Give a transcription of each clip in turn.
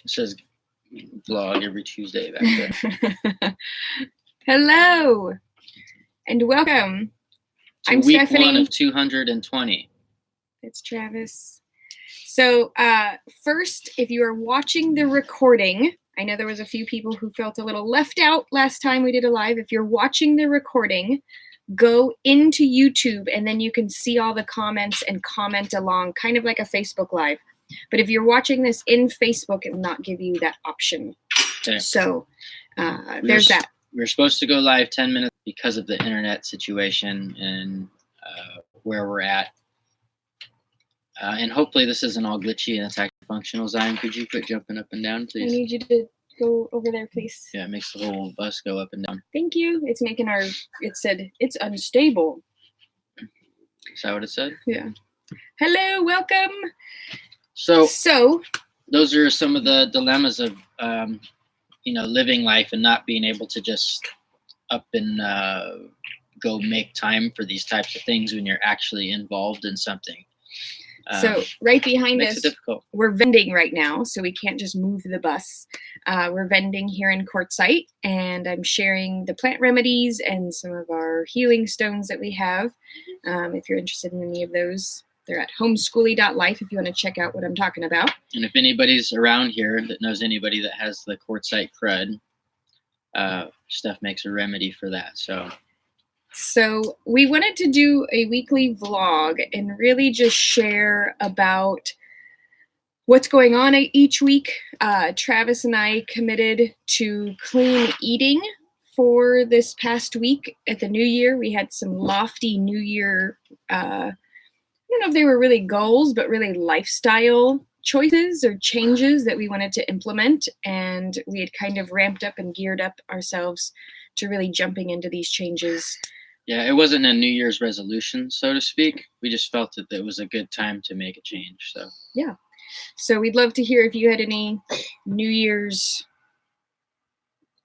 It says vlog every Tuesday back there. Hello and welcome. I'm week Stephanie. 1 of 220. It's Travis. So first, if you are watching the recording, I know there was a few people who felt a little left out last time we did a live. If you're watching the recording, go into YouTube and then you can see all the comments and comment along, kind of like a Facebook Live. But if you're watching this in Facebook, it will not give you that option. Okay. So there's that. We're supposed to go live 10 minutes because of the internet situation and where we're at. And hopefully this isn't all glitchy and it's actually functional. Zion, could you quit jumping up and down, please? I need you to go over there, please. Yeah, it makes the whole bus go up and down. Thank you. It's making it said it's unstable. Is that what it said? Yeah. Hello, welcome. So those are some of the dilemmas of, living life and not being able to just up and go make time for these types of things when you're actually involved in something. So right behind us, we're vending right now, so we can't just move the bus. We're vending here in Quartzsite, and I'm sharing the plant remedies and some of our healing stones that we have. If you're interested in any of those, they're at homeskoolie.life if you want to check out what I'm talking about. And if anybody's around here that knows anybody that has the Quartzsite crud, Steph makes a remedy for that. So we wanted to do a weekly vlog and really just share about what's going on each week. Travis and I committed to clean eating for this past week. At the New Year, we had some lofty New Year, I don't know if they were really goals, but really lifestyle choices or changes that we wanted to implement. And we had kind of ramped up and geared up ourselves to really jumping into these changes. Yeah, it wasn't a New Year's resolution, so to speak. We just felt that it was a good time to make a change. So yeah. So we'd love to hear if you had any New Year's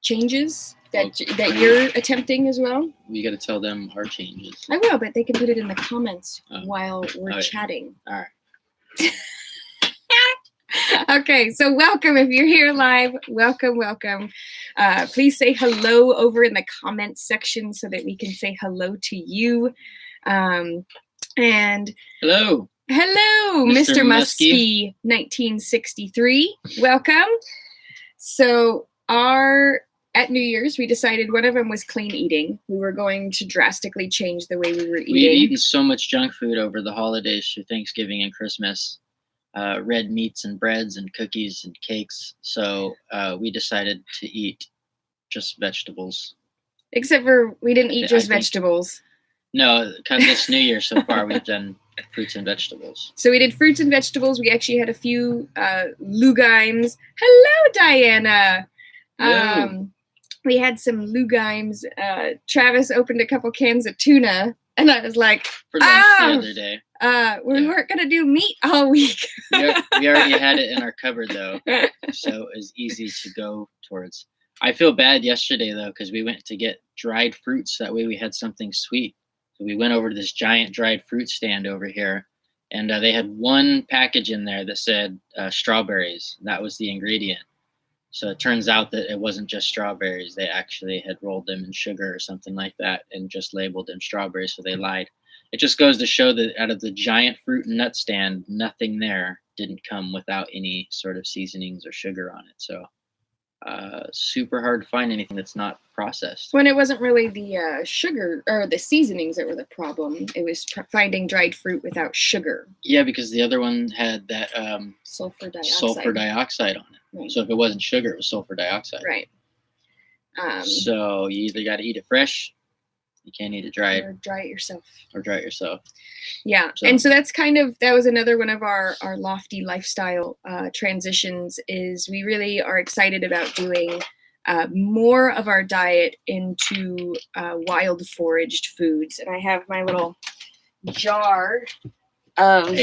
changes that you're attempting as well. We got to tell them our changes. I will, but they can put it in the comments while we're chatting. All right. Okay, so welcome. If you're here live, welcome. Please say hello over in the comments section so that we can say hello to you. And hello, Mr. Muskie 1963. Welcome. So at New Year's, we decided one of them was clean eating. We were going to drastically change the way we were eating. We had eaten so much junk food over the holidays through Thanksgiving and Christmas. Red meats and breads and cookies and cakes. So we decided to eat just vegetables. Except for we didn't eat just vegetables. No, this New Year so far we've done fruits and vegetables. So we did fruits and vegetables. We actually had a few lugimes. Hello, Diana. Hello. We had some lugimes. Travis opened a couple cans of tuna, and I was like, for lunch the other day. We weren't going to do meat all week. we already had it in our cupboard, though, so it was easy to go towards. I feel bad yesterday, though, because we went to get dried fruits. That way we had something sweet. So we went over to this giant dried fruit stand over here, and they had one package in there that said strawberries. That was the ingredient. So it turns out that it wasn't just strawberries. They actually had rolled them in sugar or something like that and just labeled them strawberries, so they lied. It just goes to show that out of the giant fruit and nut stand, nothing there didn't come without any sort of seasonings or sugar on it. So super hard to find anything that's not processed. When it wasn't really the sugar or the seasonings that were the problem. It was finding dried fruit without sugar. Yeah, because the other one had that sulfur dioxide on it. Right. So if it wasn't sugar, it was sulfur dioxide. Right. So you either got to eat it fresh, you can't eat it dry. Or dry it yourself. Yeah. And so that was another one of our lofty lifestyle transitions is we really are excited about doing more of our diet into wild foraged foods. And I have my little jar of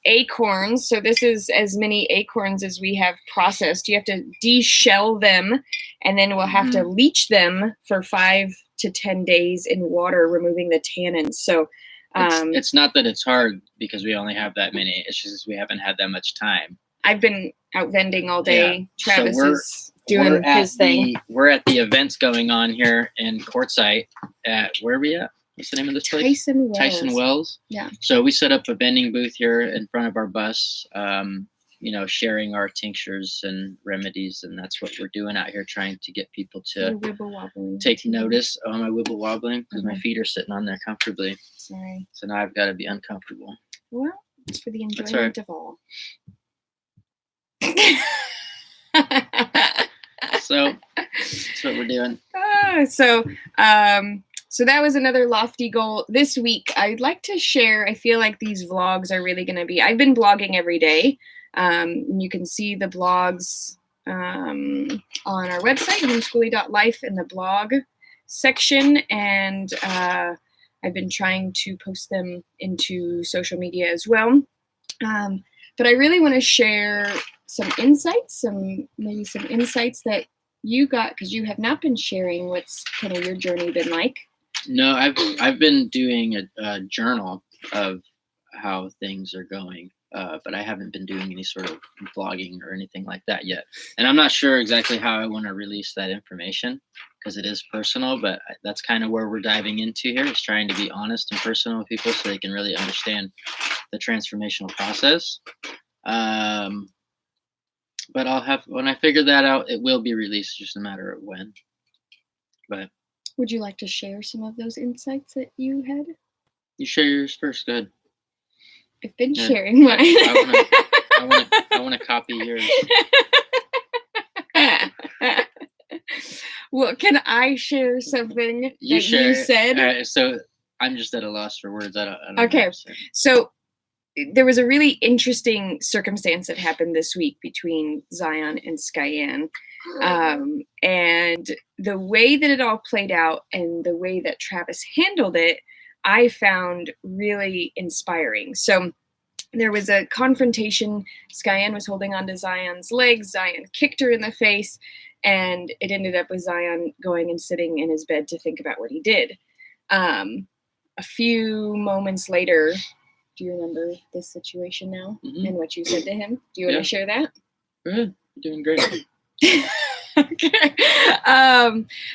acorns. So this is as many acorns as we have processed. You have to de-shell them, and then we'll have to leach them for 5 to 10 days in water, removing the tannins. So it's not that it's hard because we only have that many. It's just we haven't had that much time. I've been out vending all day. Yeah. Travis So is doing his thing. We're at the events going on here in Quartzsite at, where are we at? What's the name of this place? Tyson Wells. Yeah. So we set up a vending booth here in front of our bus, sharing our tinctures and remedies. And that's what we're doing out here, trying to get people to take notice. Oh, am I wibble wobbling? Because my feet are sitting on there comfortably. Sorry. So now I've got to be uncomfortable. Well, it's for the enjoyment of all. So that's what we're doing. So that was another lofty goal this week. I'd like to share. I feel like these vlogs are really going to be. I've been blogging every day. You can see the blogs on our website, homeskoolie.life, in the blog section, and I've been trying to post them into social media as well. But I really want to share some insights, some insights that you got, because you have not been sharing what's kind of your journey been like. No, I've been doing a journal of how things are going, but I haven't been doing any sort of vlogging or anything like that yet. And I'm not sure exactly how I want to release that information, because it is personal, but that's kind of where we're diving into here, is trying to be honest and personal with people so they can really understand the transformational process. But when I figure that out, it will be released, just a matter of when. But would you like to share some of those insights that you had? You share yours first. Good. I've been sharing mine. I want to copy yours. Well, can I share something you said? So I'm just at a loss for words. I don't okay. Know. So there was a really interesting circumstance that happened this week between Zion and Skyanne. And the way that it all played out and the way that Travis handled it, I found really inspiring. So there was a confrontation. Skyanne was holding onto Zion's legs. Zion kicked her in the face, and it ended up with Zion going and sitting in his bed to think about what he did. A few moments later, do you remember this situation now and what you said to him? Do you want to share that? Good. You're doing great. Okay.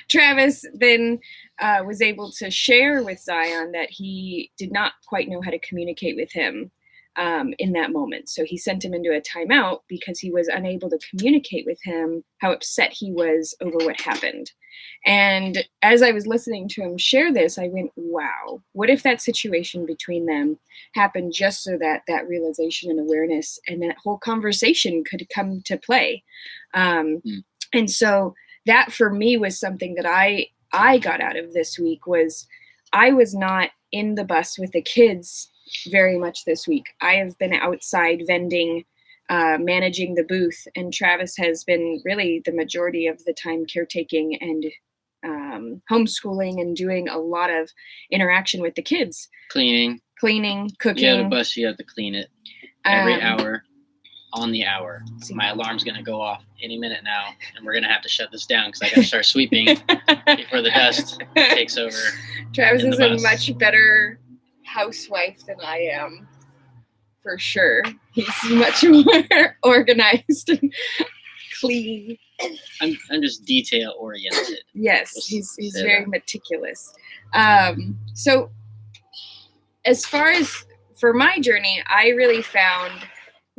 Travis then was able to share with Zion that he did not quite know how to communicate with him in that moment. So he sent him into a timeout because he was unable to communicate with him how upset he was over what happened. And as I was listening to him share this, I went, wow, what if that situation between them happened just so that that realization and awareness and that whole conversation could come to play? And so that for me was something that I got out of this week. Was I was not in the bus with the kids very much this week. I have been outside vending, managing the booth, and Travis has been really the majority of the time caretaking and homeschooling and doing a lot of interaction with the kids. Cleaning, cooking. Yeah, the bus, you have to clean it every hour. On the hour. My alarm's going to go off any minute now, and we're going to have to shut this down because I got to start sweeping before the dust takes over. Travis is a much better housewife than I am, for sure. He's much more organized and clean. I'm just detail oriented. Yes, he's very meticulous. So as far as for my journey, I really found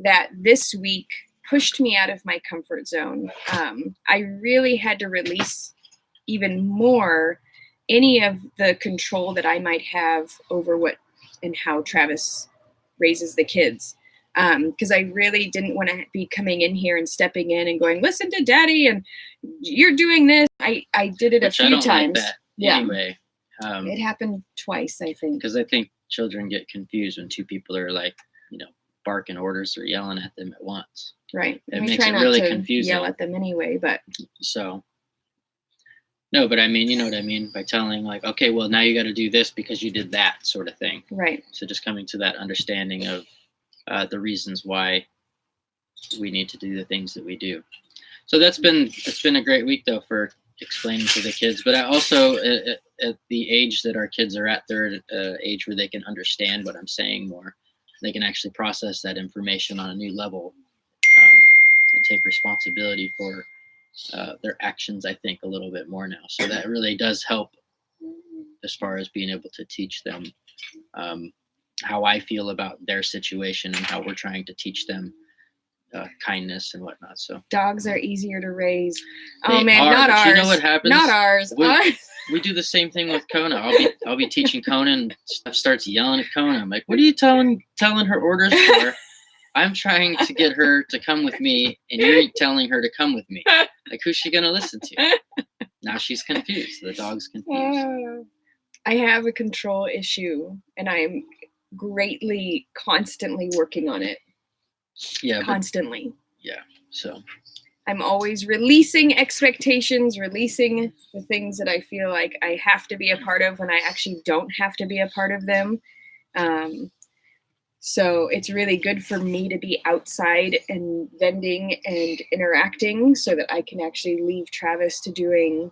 that this week pushed me out of my comfort zone. I really had to release even more any of the control that I might have over what and how Travis raises the kids. Because I really didn't want to be coming in here and stepping in and going, listen to daddy and you're doing this. I did it a few times. Like that anyway. It happened twice, I think. Because I think children get confused when two people are like, barking orders or yelling at them at once. Right. It makes it really confusing. Yell at them anyway, but so no, but I mean, you know what I mean by telling like, okay, well now you got to do this because you did that sort of thing. Right. So just coming to that understanding of the reasons why we need to do the things that we do. So it's been a great week though for explaining to the kids, but I also at the age that our kids are at, they're at an age where they can understand what I'm saying more. They can actually process that information on a new level. to take responsibility for their actions, I think, a little bit more now. So that really does help as far as being able to teach them how I feel about their situation and how we're trying to teach them kindness and whatnot. So dogs are easier to raise. They Oh man, are, not but ours. you know what happens? Not ours. We do the same thing with Kona. I'll be teaching Kona, and Steph starts yelling at Kona. I'm like, "What are you telling her orders for? I'm trying to get her to come with me, and you're telling her to come with me. Like, who's she gonna listen to?" Now she's confused. The dog's confused. I have a control issue, and I'm constantly working on it. Yeah. Constantly. So I'm always releasing expectations, releasing the things that I feel like I have to be a part of when I actually don't have to be a part of them. So it's really good for me to be outside and vending and interacting so that I can actually leave Travis to doing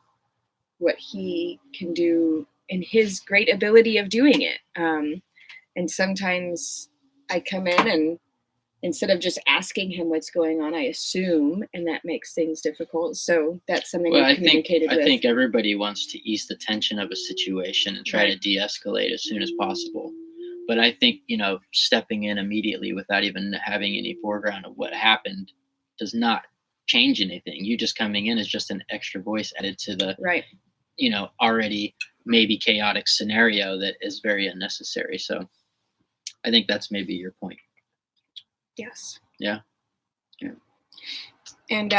what he can do in his great ability of doing it. And sometimes I come in and instead of just asking him what's going on, I assume, and that makes things difficult. So that's something we've communicated with. I think everybody wants to ease the tension of a situation and try to de-escalate as soon as possible. But I think, stepping in immediately without even having any foreground of what happened does not change anything. You just coming in is just an extra voice added to the, already maybe chaotic scenario that is very unnecessary. So I think that's maybe your point. Yes. Yeah. And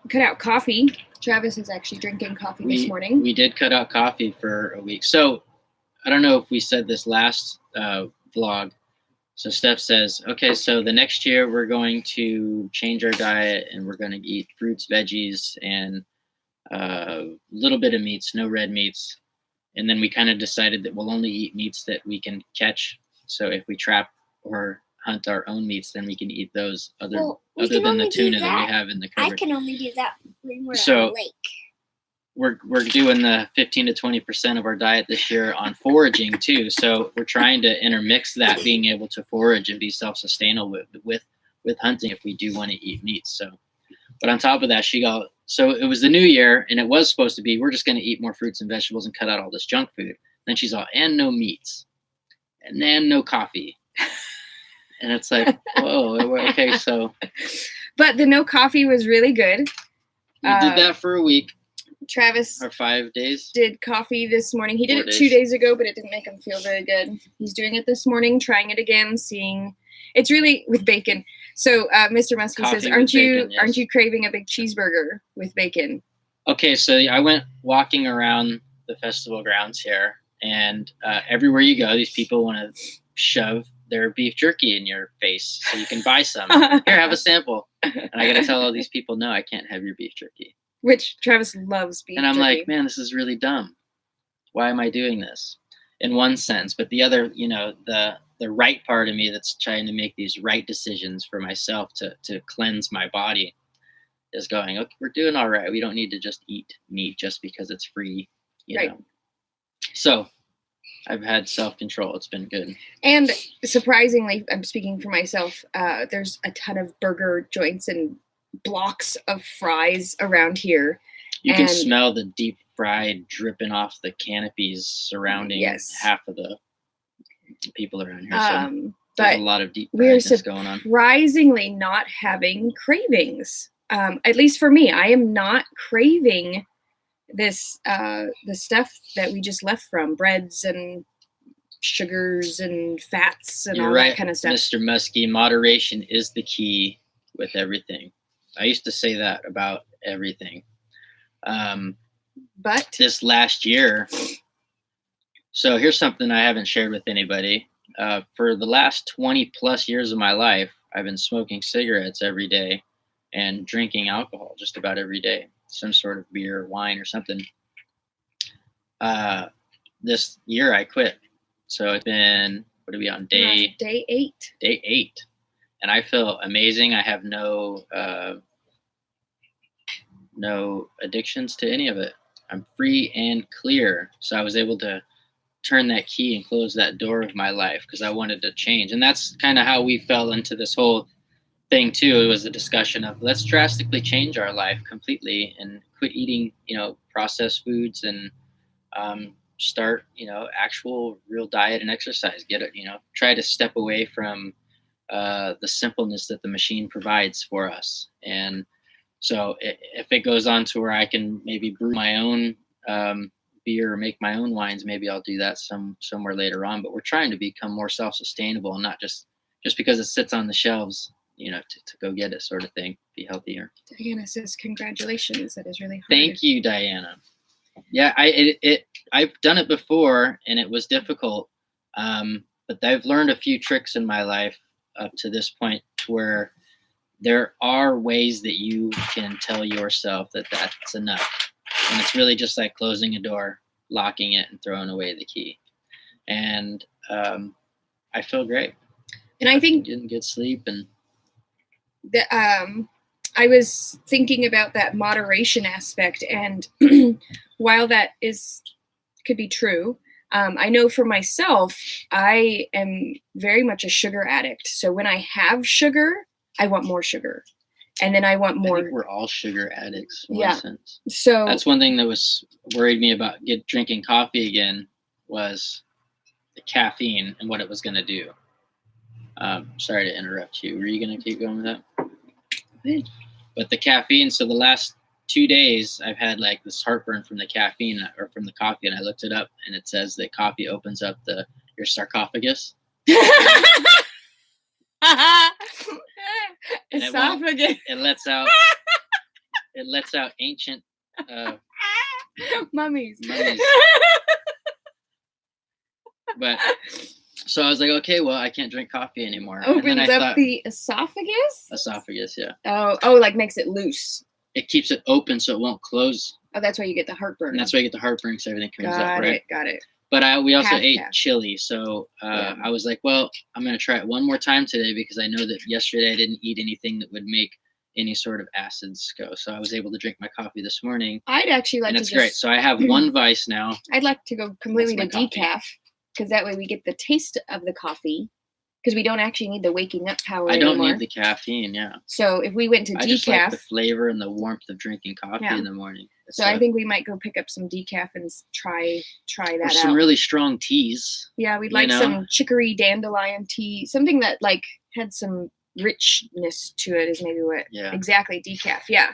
cut out coffee. Travis is actually drinking coffee this morning. We did cut out coffee for a week. So I don't know if we said this last vlog. So Steph says, okay, so the next year we're going to change our diet and we're going to eat fruits, veggies, and a little bit of meats, no red meats. And then we kind of decided that we'll only eat meats that we can catch. So if we trap or hunt our own meats, then we can eat those other than the tuna that we have in the cupboard. I can only do that when we're at a lake. We're doing the 15 to 20% of our diet this year on foraging too. So we're trying to intermix that, being able to forage and be self-sustainable with hunting if we do want to eat meat. So, but on top of that, so it was the new year and it was supposed to be, we're just going to eat more fruits and vegetables and cut out all this junk food. Then she's all, and no meats, and then no coffee. And it's like, whoa, okay, so. But the no coffee was really good. We did that for a week. Travis or 5 days did coffee this morning. He did it 2 days ago, but it didn't make him feel very good. He's doing it this morning, trying it again, seeing. It's really with bacon. So Mr. Muskie says, aren't you craving a big cheeseburger with bacon? Okay, so I went walking around the festival grounds here, and everywhere you go, these people want to shove their beef jerky in your face so you can buy some. Here, have a sample. And I got to tell all these people, no, I can't have your beef jerky. Which Travis loves beef jerky. And I'm like, man, this is really dumb. Why am I doing this? In one sense. But the other, the right part of me that's trying to make these right decisions for myself to cleanse my body is going, okay, we're doing all right. We don't need to just eat meat just because it's free, you know. So I've had self-control. It's been good. And surprisingly, I'm speaking for myself, there's a ton of burger joints and blocks of fries around here. You can smell the deep fried dripping off the canopies surrounding half of the people around here. So there's a lot of deep friedness going on. We're surprisingly not having cravings. At least for me, I am not craving this the stuff that we just left from, breads and sugars and fats and all that kind of stuff. Mr. Muskie, moderation is the key with everything. I used to say that about everything. But this last year, so here's something I haven't shared with anybody. For the last 20 plus years of my life, I've been smoking cigarettes every day and drinking alcohol just about every day, some sort of beer or wine or something. This year I quit. So it's been, what are we on? Day 8. Day 8. And I feel amazing. I have no addictions to any of it. I'm free and clear. So I was able to turn that key and close that door of my life because I wanted to change. And that's kind of how we fell into this whole thing too. It was a discussion of let's drastically change our life completely and quit eating, processed foods and start, actual real diet and exercise. Get it, try to step away from the simpleness that the machine provides for us. And so if it goes on to where I can maybe brew my own beer or make my own wines, maybe I'll do that somewhere later on. But we're trying to become more self-sustainable and not just because it sits on the shelves, to go get it sort of thing, be healthier. Diana says, congratulations. That is really hard. Thank you, Diana. Yeah, I've done it before and it was difficult. But I've learned a few tricks in my life up to this point where there are ways that you can tell yourself that that's enough. And it's really just like closing a door, locking it, and throwing away the key. And I feel great. And I think didn't get sleep, and I was thinking about that moderation aspect, and while that could be true, I know for myself, I am very much a sugar addict. So when I have sugar, I want more sugar. And then I want more. I think we're all sugar addicts. In yeah. one sense. So that's one thing that was worried me about drinking coffee again was the caffeine and what it was going to do. Sorry to interrupt you. Were you going to keep going with that? Good. But the caffeine. So the last 2 days, I've had like this heartburn from the caffeine or from the coffee, and I looked it up, and it says that coffee opens up your sarcophagus. Esophagus. It lets out ancient mummies. But so I was like, okay, well, I can't drink coffee anymore. Opens and then I up thought, the esophagus. Esophagus, yeah. Oh, like makes it loose. It keeps it open so it won't close. Oh, that's why you get the heartburn. And that's why you get the heartburn, so everything comes up, right? Got it. But we also ate Half. chili, so I was like, well, I'm going to try it one more time today because I know that yesterday I didn't eat anything that would make any sort of acids go. So I was able to drink my coffee this morning. I'd actually like and to it's great. So I have one vice now. I'd like to go completely to That's my decaf because that way we get the taste of the coffee because we don't actually need the waking up power I don't anymore. need the caffeine, yeah. So if we went to I decaf, just like the flavor and the warmth of drinking coffee in the morning. So I think we might go pick up some decaf and try that or out. some really strong teas. Yeah, we'd like some chicory dandelion tea, something that like had some richness to it is maybe what exactly decaf. Yeah.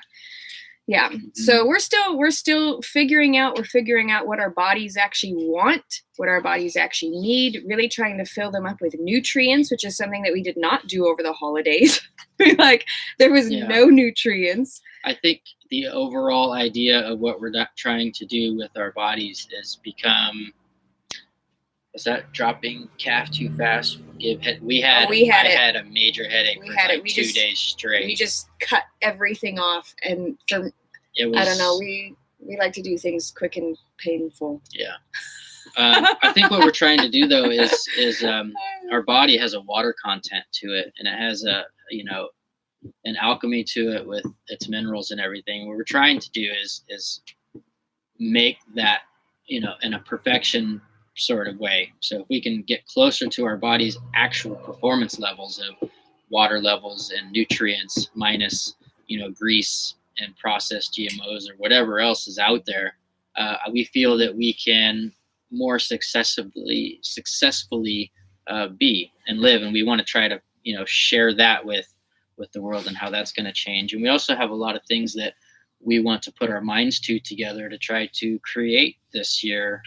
Mm-hmm. So we're still figuring out what our bodies actually want, what our bodies actually need, really trying to fill them up with nutrients, which is something that we did not do over the holidays. Like there was no nutrients. I think the overall idea of what we're trying to do with our bodies is become. Is that dropping calf too fast? I had a major headache for like 2 days straight. We just cut everything off, and I don't know. We like to do things quick and painful. Yeah. I think what we're trying to do though is our body has a water content to it, and it has an alchemy to it with its minerals and everything. What we're trying to do is make that in a perfection sort of way. So if we can get closer to our body's actual performance levels of water levels and nutrients minus grease and processed GMOs or whatever else is out there, we feel that we can more successfully be and live, and we want to try to share that with the world and how that's going to change. And we also have a lot of things that we want to put our minds together to try to create this year,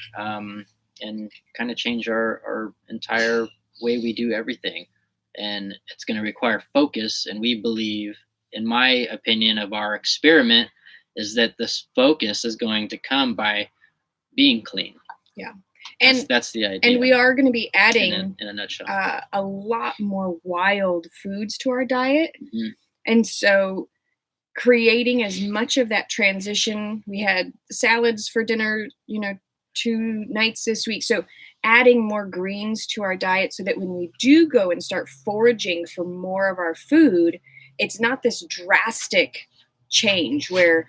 and kind of change our entire way we do everything. And it's going to require focus. And we believe, in my opinion of our experiment, is that this focus is going to come by being clean. Yeah. That's the idea. And we are going to be adding, in a nutshell, a lot more wild foods to our diet. Mm-hmm. And so creating as much of that transition, we had salads for dinner, 2 nights this week. So adding more greens to our diet so that when we do go and start foraging for more of our food, it's not this drastic change where,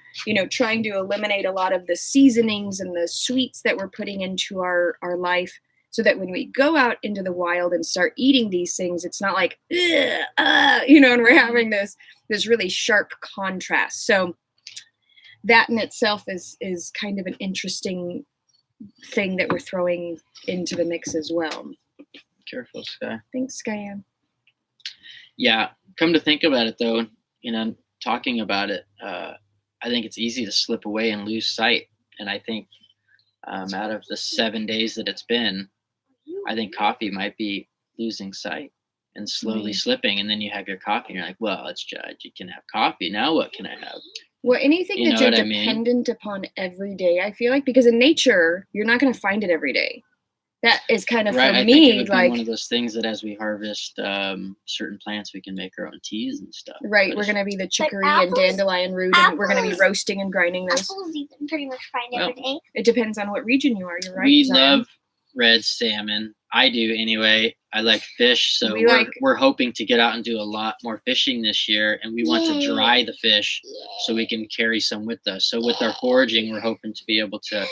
trying to eliminate a lot of the seasonings and the sweets that we're putting into our life. so that when we go out into the wild and start eating these things, it's not like, and we're having this really sharp contrast. So that in itself is kind of an interesting thing that we're throwing into the mix as well. Careful, Sky. Thanks, Sky. Yeah, come to think about it, though, talking about it, I think it's easy to slip away and lose sight. And I think out of the 7 days that it's been, I think coffee might be losing sight and slowly slipping. And then you have your coffee and you're like, well, it's judge. You can have coffee. Now what can I have? Well, anything that you're dependent upon every day, I feel like, because in nature, you're not going to find it every day. That is kind of, right, for I me, think it would like be one of those things that as we harvest certain plants, we can make our own teas and stuff. Right, But we're it's- going to be the chicory and dandelion root, and we're going to be roasting and grinding those. Apples you can pretty much find every day. It depends on what region you are. You're right. We Zion. love red salmon. I do anyway. I like fish, so We we're hoping to get out and do a lot more fishing this year, and we want to dry the fish so we can carry some with us. So with our foraging, we're hoping to be able to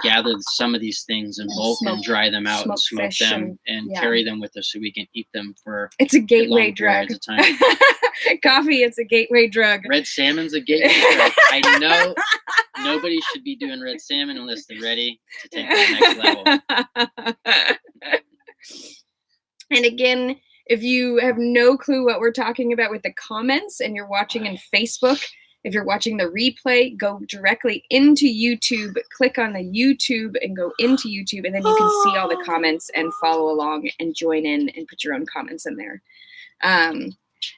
gather some of these things in bulk and dry them out and smoke fish them and carry them with us so we can eat them for it's a gateway long drug. periods of time. Coffee, it's a gateway drug. Red salmon's a gateway drug. I know nobody should be doing red salmon unless they're ready to take it to the next level. And again, if you have no clue what we're talking about with the comments and you're watching in Facebook, if you're watching the replay, go directly into YouTube, click on the YouTube and go into YouTube, and then you can see all the comments and follow along and join in and put your own comments in there.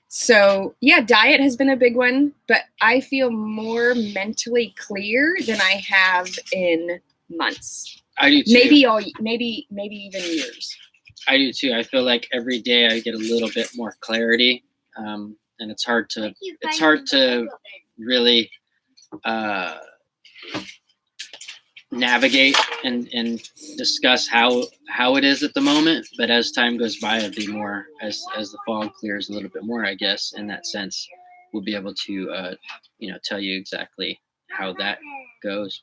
So yeah, diet has been a big one, but I feel more mentally clear than I have in months. I do too. Maybe even years. I do too. I feel like every day I get a little bit more clarity, and it's hard to really navigate and discuss how it is at the moment. But as time goes by, it'll be more as the fog clears a little bit more. I guess in that sense, we'll be able to tell you exactly how that goes.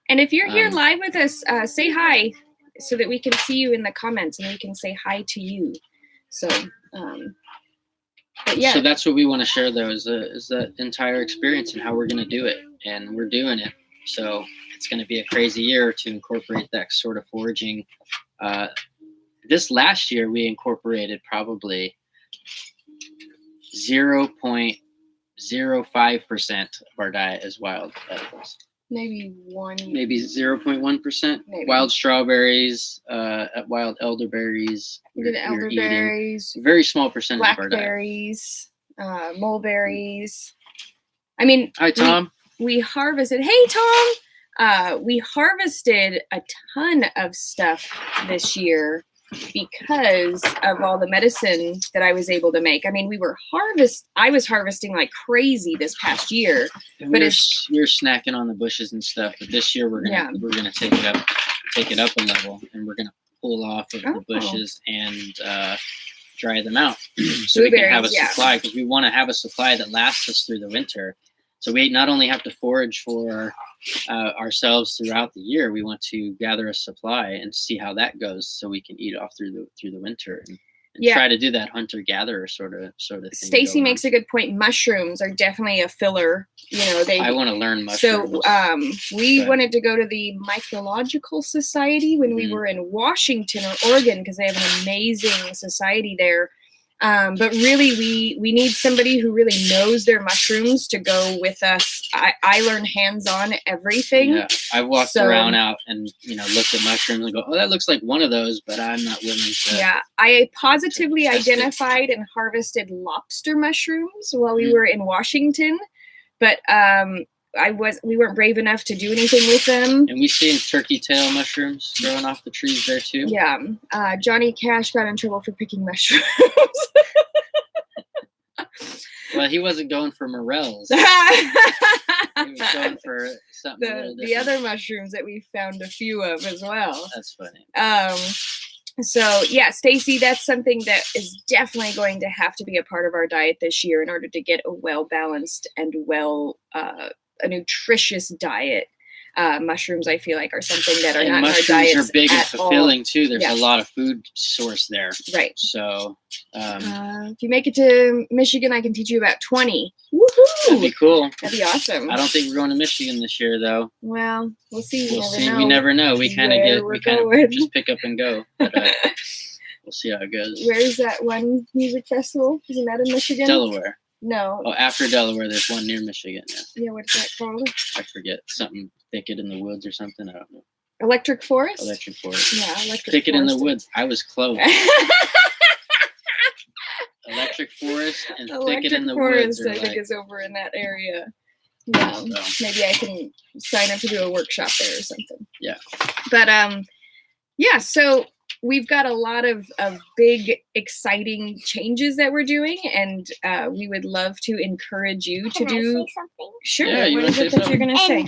And if you're here live with us, say hi, so that we can see you in the comments and we can say hi to you. So, but yeah. So that's what we want to share, though, is the entire experience and how we're going to do it, and we're doing it. So it's going to be a crazy year to incorporate that sort of foraging. This last year, we incorporated probably 0.05% of our diet as wild edibles. Maybe 0.1%. Wild strawberries, wild elderberries. Even elderberries. A very small percentage of our diet. Blackberries, mulberries. I mean, hi Tom. We harvested. Hey Tom. We harvested a ton of stuff this year because of all the medicine that I was able to make. I mean, I was harvesting like crazy this past year. And we were snacking on the bushes and stuff. But this year we're gonna take it up a level, and we're gonna pull off of the bushes and dry them out so we can have a supply, because we want to have a supply that lasts us through the winter. So we not only have to forage for ourselves throughout the year, we want to gather a supply and see how that goes, so we can eat off through the winter and try to do that hunter-gatherer sort of thing. Stacy makes a good point. Mushrooms are definitely a filler. I want to learn mushrooms. So we wanted to go to the Mycological Society when we were in Washington or Oregon, because they have an amazing society there. But really, we need somebody who really knows their mushrooms to go with us. I learn hands-on everything. Yeah, I've walked around out and looked at mushrooms and go, oh, that looks like one of those, but I'm not willing to. Yeah, I positively identified and harvested lobster mushrooms while we were in Washington, but we weren't brave enough to do anything with them. And we seen turkey tail mushrooms growing off the trees there too. Yeah. Johnny Cash got in trouble for picking mushrooms. Well, he wasn't going for morels. He was going for something a little different. The other mushrooms that we found a few of as well. That's funny. So yeah, Stacy, that's something that is definitely going to have to be a part of our diet this year in order to get a well-balanced and a nutritious diet. Mushrooms, I feel like, are something that are And not in our mushrooms diets are big and at fulfilling too. There's Yeah. a lot of food source there. Right. So If you make it to Michigan, I can teach you about 20. Woohoo! that'd be cool. That'd be awesome. I don't think we're going to Michigan this year, though. Well, we'll see. We never know. We kind of just pick up and go. But, we'll see how it goes. Where is that one music festival? Isn't that in Michigan? Delaware. No. Oh, after Delaware, there's one near Michigan. Yeah, what's that called? I forget. Something Thicket in the Woods or something. I don't know. Electric Forest? Electric Forest. Yeah, Electric Thicket Forest. in the Woods. I was close. Electric Forest and Thicket in the Forest, Woods. I think is over in that area. Yeah, so maybe I can sign up to do a workshop there or something. Yeah. But yeah, so we've got a lot of big, exciting changes that we're doing, and we would love to encourage you to Can I do. say something? Sure. Yeah, you what wanna is it say that you're gonna say?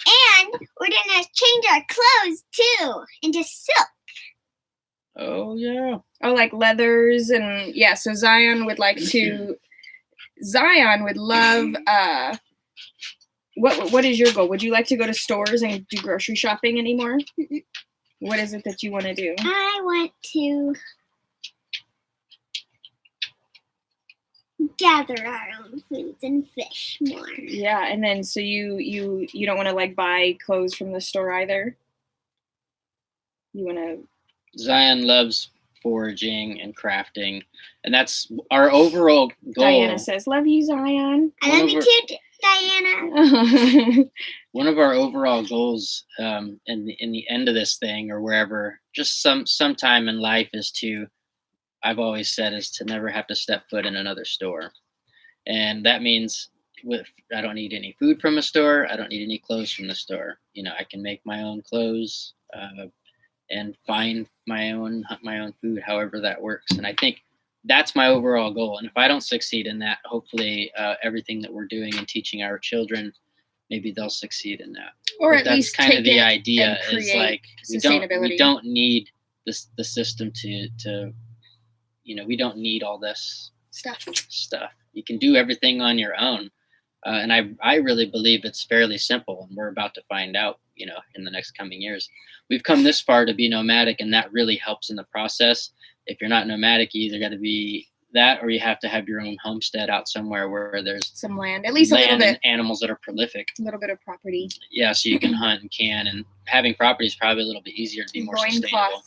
And we're gonna change our clothes too into silk. Oh, yeah. Oh, like leathers and yeah. So Zion would like to. Zion would love. What is your goal? Would you like to go to stores and do grocery shopping anymore? What is it that you want to do? I want to gather our own foods and fish more. Yeah, and then so you don't want to like buy clothes from the store either. You want to. Zion loves foraging and crafting, and that's our overall goal. Diana says, "Love you, Zion." I love you too, Diana. One of our overall goals in the end of this thing, or wherever, just sometime in life, is to, I've always said, is to never have to step foot in another store. And that means I don't need any food from a store. I don't need any clothes from the store. I can make my own clothes and find my own food, however that works. And I think that's my overall goal. And if I don't succeed in that, hopefully everything that we're doing and teaching our children, maybe they'll succeed in that. Or But at that's least kind take of the it idea, and is like sustainability. we don't need the system to we don't need all this stuff. You can do everything on your own. And I really believe it's fairly simple, and we're about to find out, in the next coming years. We've come this far to be nomadic, and that really helps in the process. If you're not nomadic, you either got to be that, or you have to have your own homestead out somewhere where there's some land, at least a little land bit, and animals that are prolific. A little bit of property. Yeah, so you can hunt and can, and having property is probably a little bit easier to be more sustainable.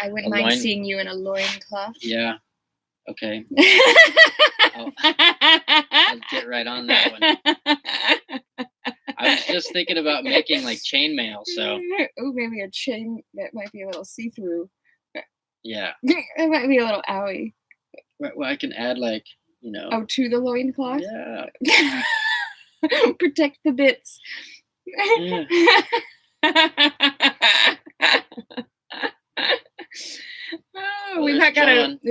I wouldn't mind seeing you in a loincloth. Yeah. Okay. I'll get right on that one. I was just thinking about making like chainmail, so. Oh, maybe a chain that might be a little see-through. Yeah. It might be a little owie. Well, I can add like, Oh, to the loincloth? Yeah. Protect the bits. Yeah. Oh, we've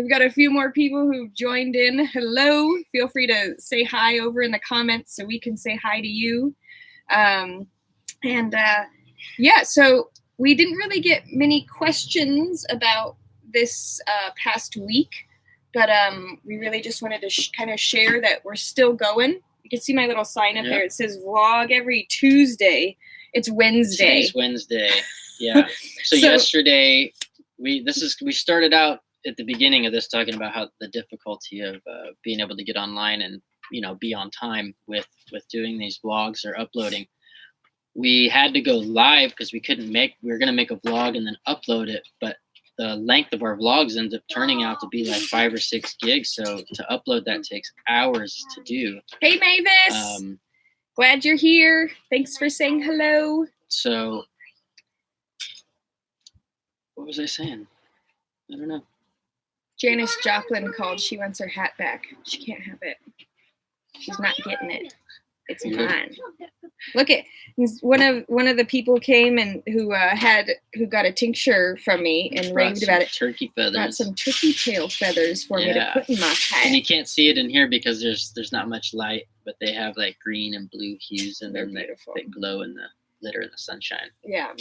got a few more people who've joined in. Hello. Feel free to say hi over in the comments so we can say hi to you. Yeah, so we didn't really get many questions about this past week, but we really just wanted to kind of share that we're still going. You can see my little sign up there. It says vlog every Tuesday. It's Wednesday. Today's Wednesday. Yeah. So yesterday we started out at the beginning of this talking about how the difficulty of being able to get online and be on time with doing these vlogs or uploading. We had to go live because we were going to make a vlog and then upload it, but the length of our vlogs ends up turning out to be like 5 or 6 gigs. So to upload that takes hours to do. Hey, Mavis. Glad you're here. Thanks for saying hello. So what was I saying? I don't know. Janice Joplin called. She wants her hat back. She can't have it. She's not getting it. It's mine. Look at one of the people came and who got a tincture from me and raved about it. Turkey feathers. Got some turkey tail feathers for me to put in my hat. And you can't see it in here because there's not much light, but they have like green and blue hues, and then they glow in the glitter in the sunshine. Yeah.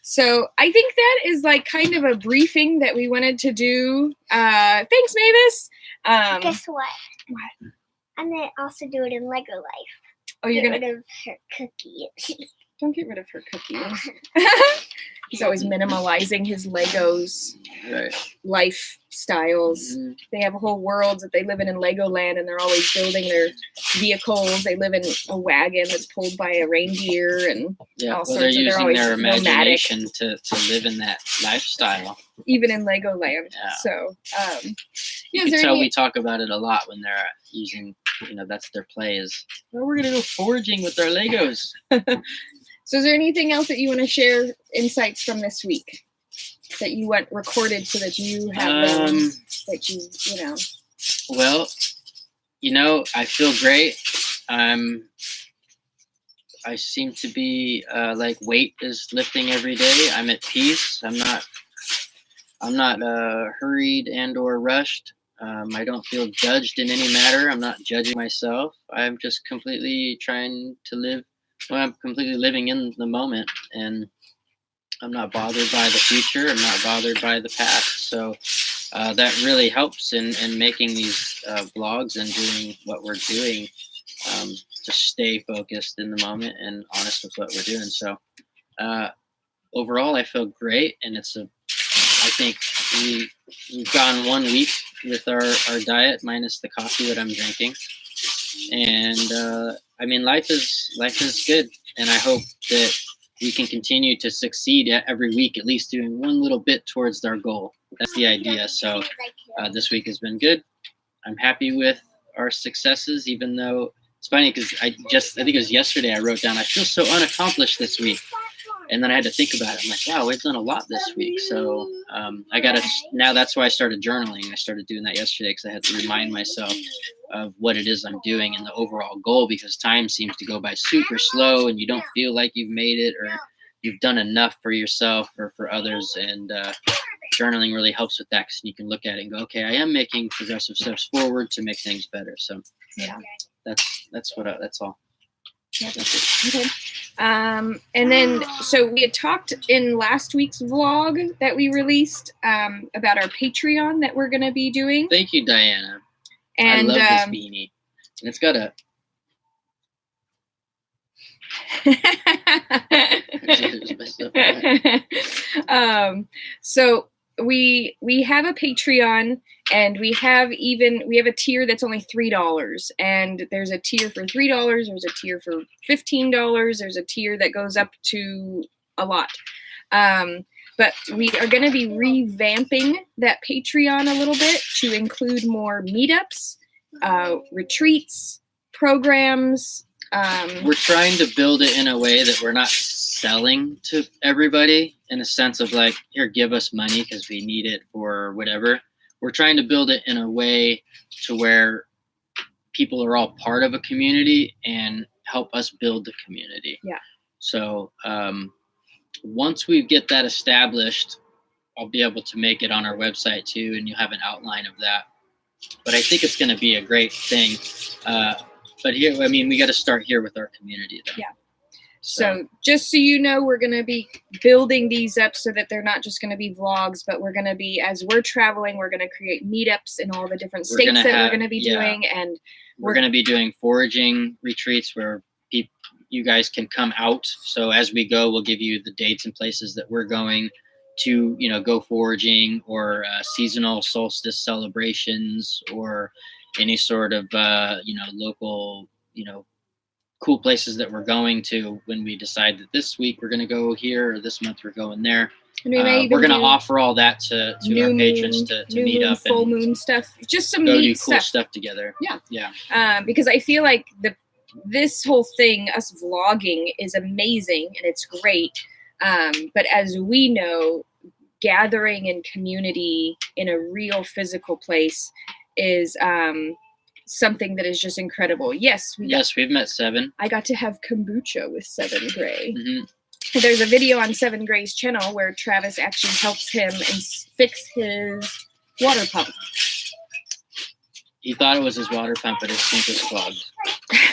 So I think that is like kind of a briefing that we wanted to do. Thanks, Mavis. Guess what? What? I'm gonna also do it in Lego Life. Oh, you're Get gonna rid of her cookie. Don't get rid of her cookies. He's always minimalizing his Legos Right. lifestyles. Mhm. They have whole worlds that they live in Legoland, and they're always building their vehicles. They live in a wagon that's pulled by a reindeer, and Yeah. all Well, sorts they're of. They're using always their nomadic, imagination to live in that lifestyle. even in Legoland. Yeah. So, You is can there tell any? we talk about it a lot when they're using, that's their play is, oh, we're going to go foraging with our Legos. So, is there anything else that you want to share, insights from this week that you want recorded so that you have them, that you know? Well, I feel great. I seem to be like weight is lifting every day. I'm at peace. I'm not hurried and or rushed. I don't feel judged in any matter. I'm not judging myself. I'm just completely trying to live. Well, I'm completely living in the moment, and I'm not bothered by the future. I'm not bothered by the past. So that really helps in making these vlogs and doing what we're doing. To stay focused in the moment and honest with what we're doing. So overall, I feel great, and I think we've gone 1 week with our diet minus the coffee that I'm drinking, and I mean life is good, and I hope that we can continue to succeed every week, at least doing one little bit towards our goal. That's the idea. So this week has been good. I'm happy with our successes, even though it's funny because I think it was yesterday I wrote down, I feel so unaccomplished this week. And then I had to think about it. I'm like, wow, we've done a lot this week. So now that's why I started journaling. I started doing that yesterday because I had to remind myself of what it is I'm doing and the overall goal, because time seems to go by super slow and you don't feel like you've made it or you've done enough for yourself or for others. And journaling really helps with that, because you can look at it and go, okay, I am making progressive steps forward to make things better. So Yeah, that's all. yeah. Okay. And then, so we had talked in last week's vlog that we released about our Patreon that we're going to be doing. Thank you, Diana. And I love this beanie. And it's got a so we have a Patreon, and we have a tier that's only $3, and there's a tier for $3, there's a tier for $15, there's a tier that goes up to a lot. But we are going to be revamping that Patreon a little bit to include more meetups, retreats, programs. We're trying to build it in a way that we're not selling to everybody in a sense of like, here, give us money because we need it for whatever. We're trying to build it in a way to where people are all part of a community and help us build the community. Yeah. So once we get that established, I'll be able to make it on our website too, and you'll have an outline of that. But I think it's going to be a great thing. But here, I mean, we got to start here with our community, though. Yeah. So just so you know, we're going to be building these up so that they're not just going to be vlogs, but we're going to be, as we're traveling, we're going to create meetups in all the different states that we're going to be doing. And we're going to be doing foraging retreats where you guys can come out. So as we go, we'll give you the dates and places that we're going to, go foraging, or seasonal solstice celebrations, or any sort of, local, cool places that we're going to when we decide that this week we're going to go here or this month we're going there. We're going to offer all that to our patrons to meet up full and moon stuff, just some go neat do cool stuff. stuff together. Yeah. Because I feel like this whole thing, us vlogging, is amazing and it's great. But as we know, gathering in community in a real physical place is something that is just incredible. Yes, we've met Seven. I got to have kombucha with Seven Gray. Mm-hmm. There's a video on Seven Gray's channel where Travis actually helps him and fix his water pump. He thought it was his water pump, but his sink was clogged.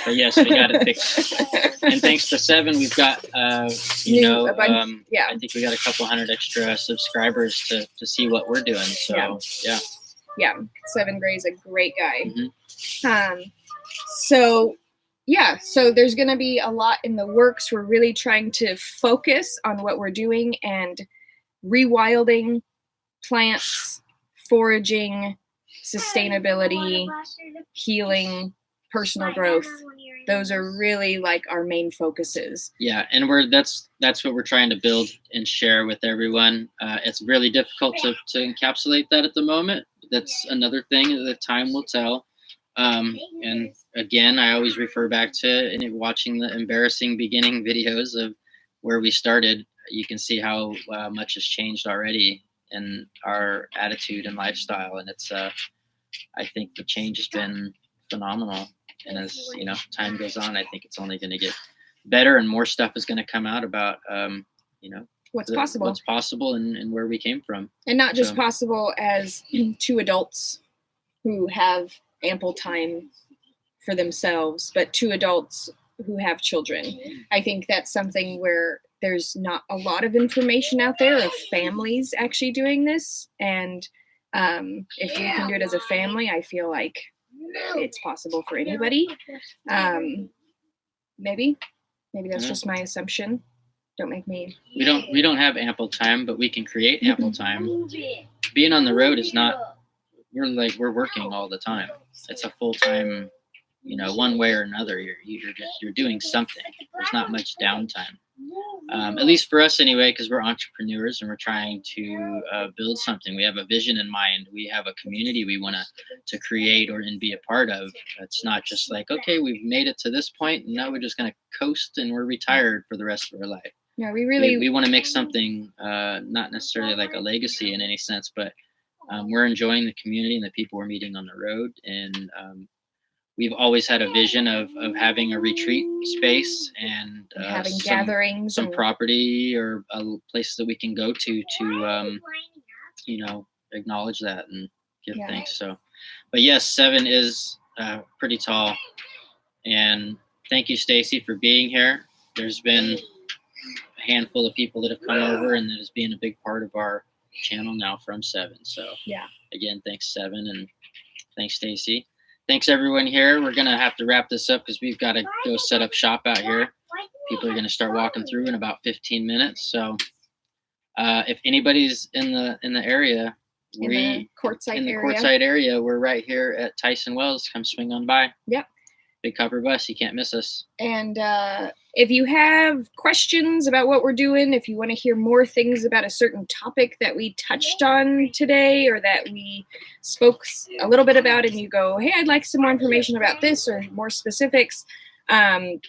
But yes, we got it fixed. And thanks to Seven, we've got, I think we got a couple hundred extra subscribers to see what we're doing. So, yeah. Seven Gray's a great guy. Mm-hmm. So yeah, so there's going to be a lot in the works. We're really trying to focus on what we're doing and rewilding plants, foraging, sustainability, healing, personal growth. Those are really like our main focuses. Yeah, and that's what we're trying to build and share with everyone. It's really difficult to encapsulate that at the moment. That's another thing that time will tell. And again, I always refer back to watching the embarrassing beginning videos of where we started. You can see how much has changed already in our attitude and lifestyle, and it's I think the change has been phenomenal. And as time goes on, I think it's only going to get better, and more stuff is going to come out about what's possible and where we came from, and not just possible as two adults who have ample time for themselves, but two adults who have children. I think that's something where there's not a lot of information out there of families actually doing this. And if you can do it as a family, I feel like it's possible for anybody. Maybe that's just my assumption. Don't make me. We don't have ample time, but we can create ample time. Being on the road is not. We're working all the time. It's a full time, one way or another. You're doing something. There's not much downtime. At least for us anyway, because we're entrepreneurs and we're trying to build something. We have a vision in mind. We have a community we want to create and be a part of. It's not just like, okay, we've made it to this point and now we're just going to coast and we're retired for the rest of our life. Yeah, we want to make something, not necessarily like a legacy in any sense, but we're enjoying the community and the people we're meeting on the road. And we've always had a vision of having a retreat space and having gatherings, some property or a place that we can go to acknowledge that and give thanks. So, but yes, 7 is pretty tall. And thank you, Stacy, for being here. There's been a handful of people that have come over, and that has been a big part of our channel now from 7. So again, thanks 7, and thanks Stacy. Thanks everyone here. We're gonna have to wrap this up because we've got to go set up shop out here. People are gonna start walking through in about 15 minutes. So if anybody's in the area, in the Courtside area, we're right here at Tyson Wells. Come swing on by. Yep. Big copper bus. You can't miss us. And if you have questions about what we're doing, if you want to hear more things about a certain topic that we touched on today or that we spoke a little bit about, and you go, hey, I'd like some more information about this or more specifics,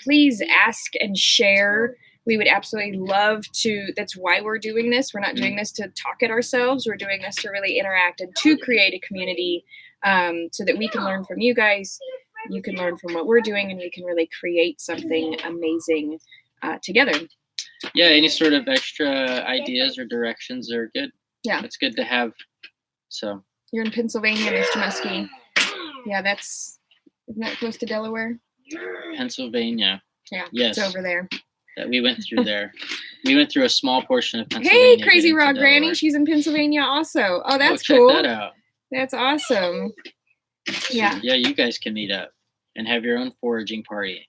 please ask and share. We would absolutely love to. That's why we're doing this. We're not doing this to talk at ourselves. We're doing this to really interact and to create a community so that we can learn from you guys. You can learn from what we're doing, and we can really create something amazing together. Yeah, any sort of extra ideas or directions are good. Yeah. It's good to have. So you're in Pennsylvania, Mr. Muskie. Yeah, isn't that close to Delaware? Pennsylvania. Yeah, yes. It's over there. That we went through there. We went through a small portion of Pennsylvania. Hey, Crazy Raw Granny, she's in Pennsylvania also. Oh, that's cool. Check that out. That's awesome. Yeah. Yeah, you guys can meet up and have your own foraging party.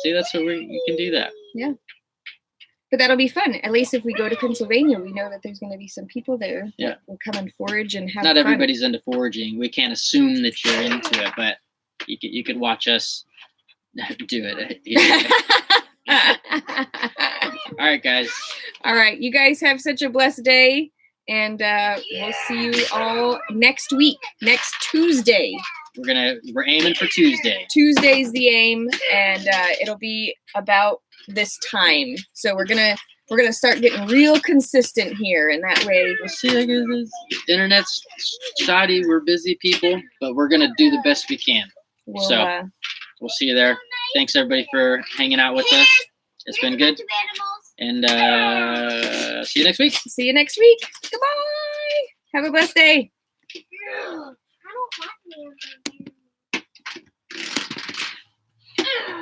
See, that's what you can do that. Yeah. But that'll be fun. At least if we go to Pennsylvania, we know that there's going to be some people there. Yeah. Will come and forage and have Not fun. everybody's into foraging. We can't assume that you're into it, but you could watch us do it. All right, guys. All right. You guys have such a blessed day. And we'll see you all next week, next Tuesday. We're aiming for Tuesday. Tuesday's the aim, and it'll be about this time. So we're gonna start getting real consistent here, and that way. We'll see. I guess the internet's shoddy. We're busy people, but we're gonna do the best we can. We'll see you there. Thanks everybody for hanging out with us. It's been good. And see you next week. See you next week. Goodbye. Have a blessed day. I don't want